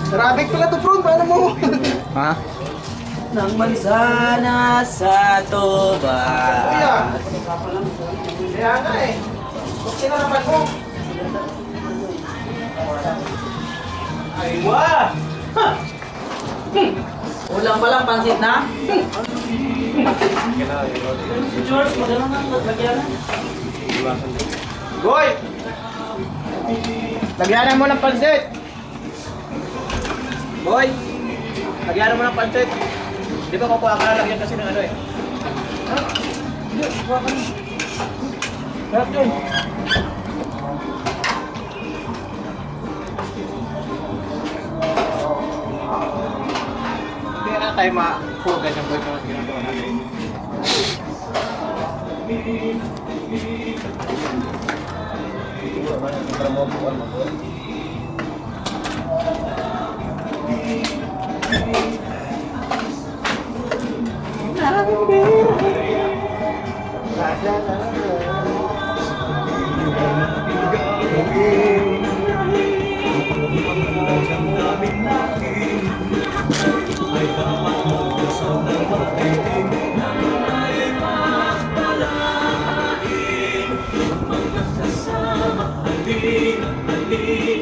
Arabic pala to, bro. Paano mo? Ha? Nang mansana sa toba. Kuya. Kaya nga eh. Okay na naman mo. Ay, wah! Ulang pa lang, pansit na? George, magano nga maglagyan na. Boy! Lagyanan mo ng pansit! Boy! Lagyanan mo ng pansit! Di ba kukuha ka na lagyan kasi ng ano eh? Ha? Hindi, kukuha ka na. Sarap yun. Hindi na tayo ma-focus yung boy kung ano ginagawa natin.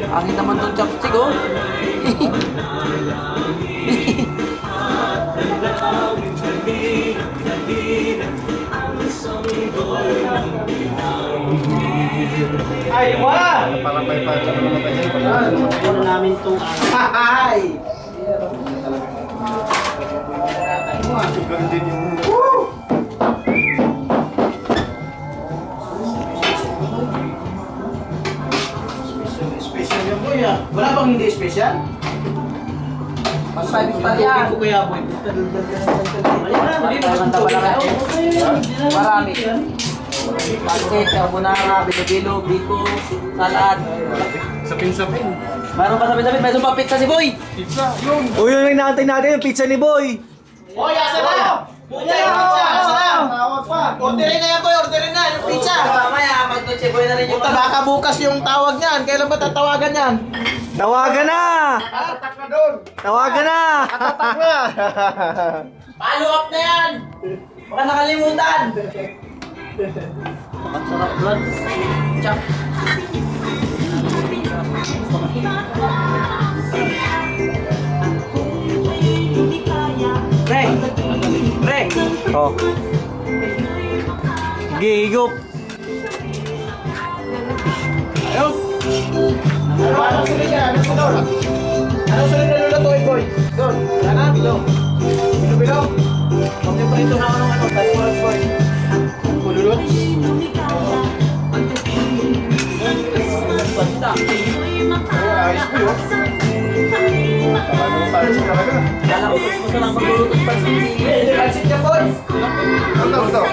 Angin naman tong chopstick, oh. Ay, wah! Parang may pa Ano namin itong Ay! din yung... Special yung boy ah. Wala bang hindi special? Pag-5 pa yan. Ko kaya boy. Marami. Pansit, carbonara, bilo-bilo, biko, salad. Sapin-sapin. Mayroon pa sabi-sabi, may sumpang pizza si Boy. Pizza, yun. Uy, yung natin natin yung pizza ni Boy. Boy, asa na? Puta yung pizza, asa na? Tawag pa. Orderin na yan boy, orderin na yung pizza. Mamaya, mag-noche Boy na rin yung Puta, baka bukas yung tawag niyan. Kailan ba tatawagan yan? Tawagan na! Tatak na doon. Tawagan na! Tatak na. follow up na yan! Baka nakalimutan! Sarap doon. Chop. Pre! Pre! Oh. Gigup. Ayun. Anong sunod yan? Anong sunod? Anong sunod na lulutuin boy? Doon. Wala na, bilo. Bilo-bilo. Huwag niyo pa ito na ano, tayo boy. Kululot. Basta. Ayos po yun. Kala ko gusto ko lang maglulutos pa sa Pansit niya boy. Ano ito?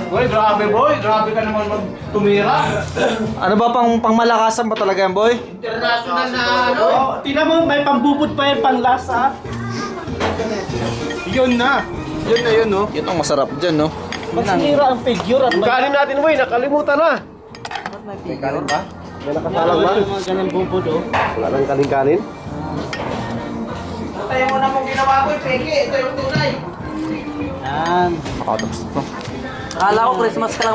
Boy, grabe boy. Grabe ka naman tumira. Ano ba pangmalakasan ba talaga yan, Boy? International na ano. Tingnan mo, may pambubod pa yan, panglasa. Yun na. Yun na yun, no? Yun ang masarap dyan, no? Masira ang figure at may... Kanin natin, boy. Nakalimutan na. May kanin ba? May nakasalang ba? mga ganyan bubod, oh. Wala nang kanin-kanin. Tayo mo na mong ginawa ko, peke. Ito yung tunay. Yan. Nakatapos to. Akala ko Christmas ka lang